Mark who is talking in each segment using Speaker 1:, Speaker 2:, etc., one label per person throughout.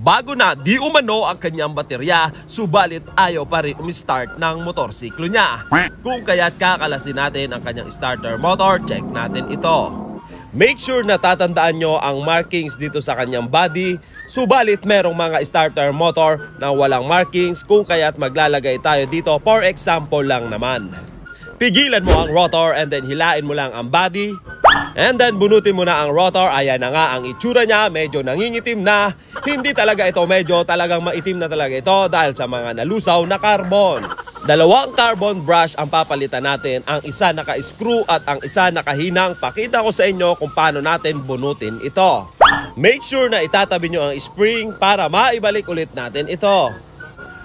Speaker 1: Bago na di umano ang kanyang baterya, subalit ayaw pa rin umistart ng motorsiklo niya. Kung kaya't kakalasin natin ang kanyang starter motor, check natin ito. Make sure na tatandaan nyo ang markings dito sa kanyang body, subalit merong mga starter motor na walang markings, kung kaya't maglalagay tayo dito for example lang naman. Pigilan mo ang rotor and then hilain mo lang ang body. And then bunutin mo na ang rotor. Ayan na nga ang itsura niya, medyo nangingitim na. Hindi talaga ito medyo, talagang maitim na talaga ito dahil sa mga nalusaw na carbon. Dalawang carbon brush ang papalitan natin, ang isa naka-screw at ang isa nakahinang. Pakita ko sa inyo kung paano natin bunutin ito. Make sure na itatabi nyo ang spring para maibalik ulit natin ito.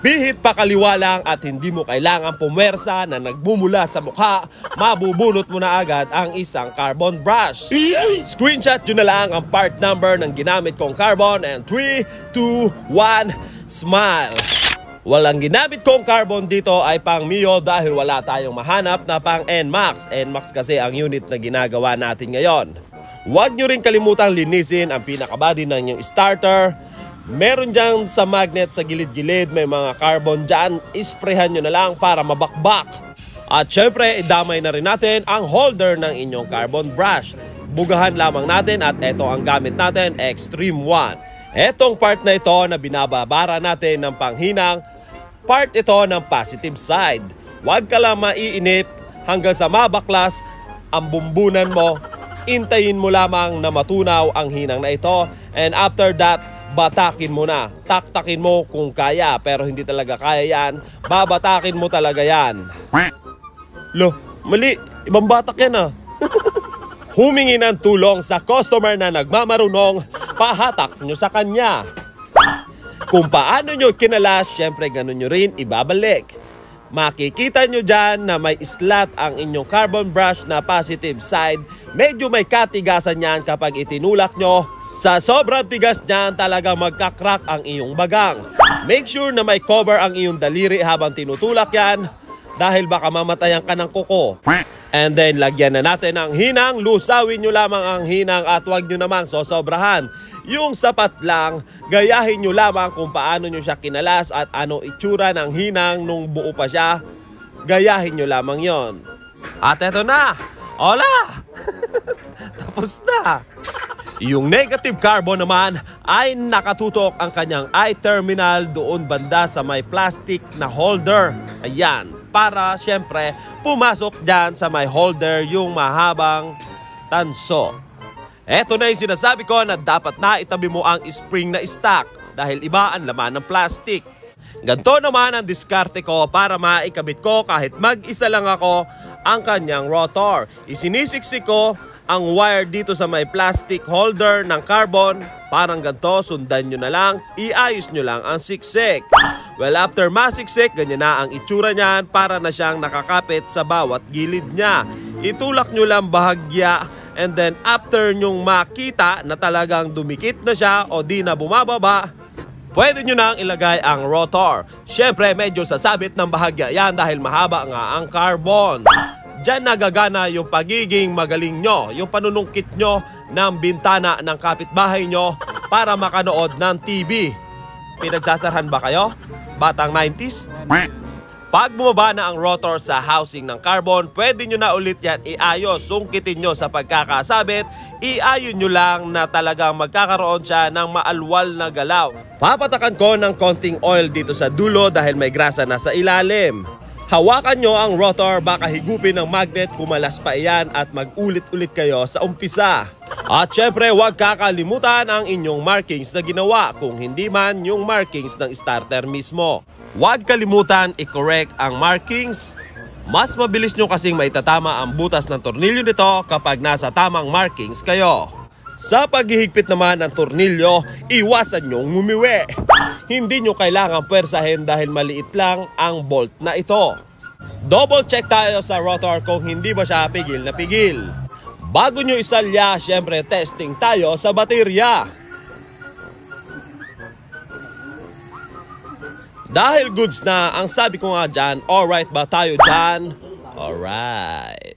Speaker 1: Bihit pa kaliwa lang at hindi mo kailangan pumwersa na nagbumula sa mukha, mabubunot mo na agad ang isang carbon brush. Screenshot nyo na lang ang part number ng ginamit kong carbon and 3, 2, 1, smile! Walang ginamit kong carbon dito ay pang Mio dahil wala tayong mahanap na pang NMAX. NMAX kasi ang unit na ginagawa natin ngayon. Huwag nyo rin kalimutang linisin ang pinakabody ng inyong starter. Meron dyan sa magnet sa gilid-gilid, may mga carbon dyan, isprehan nyo na lang para mabakbak. At syempre, idamay na rin natin ang holder ng inyong carbon brush. Bugahan lamang natin at ito ang gamit natin, Extreme 1. Etong part na ito na binababara natin ng panghinang, part ito ng positive side. Huwag ka lang maiinip hanggang sa mabaklas ang bumbunan mo. Intayin mo lamang na matunaw ang hinang na ito, and after that, batakin mo na. Taktakin mo kung kaya, pero hindi talaga kaya yan. Babatakin mo talaga yan. Lo, mali. Ibang batak yan ah. Humingi ng tulong sa customer na nagmamarunong, pahatak nyo sa kanya. Kung paano nyo kinalas, syempre ganun nyo rin ibabalik. Makikita nyo dyan na may slot ang inyong carbon brush na positive side. Medyo may katigasan yan kapag itinulak nyo. Sa sobrang tigas nyan, talaga magkakrak ang iyong bagang. Make sure na may cover ang iyong daliri habang tinutulak yan, dahil baka mamatayan ka ng kuko. And then lagyan na natin ang hinang. Lusawin nyo lamang ang hinang at huwag nyo namang sosobrahan. Yung sapat lang, gayahin nyo lamang kung paano nyo siya kinalas at ano itsura ng hinang nung buo pa siya. Gayahin nyo lamang yon. At eto na! Hola! Tapos na! Yung negative carbon naman ay nakatutok ang kanyang eye terminal doon banda sa may plastic na holder. Ayan, para syempre pumasok dyan sa may holder yung mahabang tanso. Eto na yung sinasabi ko na dapat na itabi mo ang spring na stock dahil iba ang laman ng plastic. Ganto naman ang diskarte ko para maikabit ko kahit mag-isa lang ako ang kanyang rotor. Isinisiksik ko ang wire dito sa may plastic holder ng carbon. Parang ganito, sundan nyo na lang, iayos nyo lang ang siksik. Well, after masiksik, ganyan na ang itsura niyan, para na siyang nakakapit sa bawat gilid niya. Itulak nyo lang bahagya, and then after nyong makita na talagang dumikit na siya o di na bumababa, pwede nyo nang ilagay ang rotor. Siyempre, medyo sasabit ng bahagya yan dahil mahaba nga ang carbon. Diyan nagagana yung pagiging magaling nyo, yung panunungkit nyo ng bintana ng kapitbahay nyo para makanood ng TV. Pinagsasarhan ba kayo? Batang 90s? Pag bumaba na ang rotor sa housing ng carbon, pwede nyo na ulit yan iayos. Sungkitin nyo sa pagkakasabit, iayon nyo lang na talagang magkakaroon siya ng maalwal na galaw. Papatakan ko ng konting oil dito sa dulo dahil may grasa na sa ilalim. Hawakan nyo ang rotor, baka higupin ng magnet, kumalas pa iyan at mag-ulit-ulit kayo sa umpisa. At syempre, huwag kakalimutan ang inyong markings na ginawa, kung hindi man yung markings ng starter mismo. Huwag kalimutan i-correct ang markings. Mas mabilis nyo kasing maitatama ang butas ng tornilyo nito kapag nasa tamang markings kayo. Sa paghihigpit naman ng tornilyo, iwasan nyong ngumiwi. Hindi nyo kailangang pwersahin dahil maliit lang ang bolt na ito. Double check tayo sa rotor kung hindi ba siya pigil na pigil. Bago nyo isalya, syempre testing tayo sa baterya. Dahil goods na, ang sabi ko nga dyan, alright ba tayo dyan? Alright.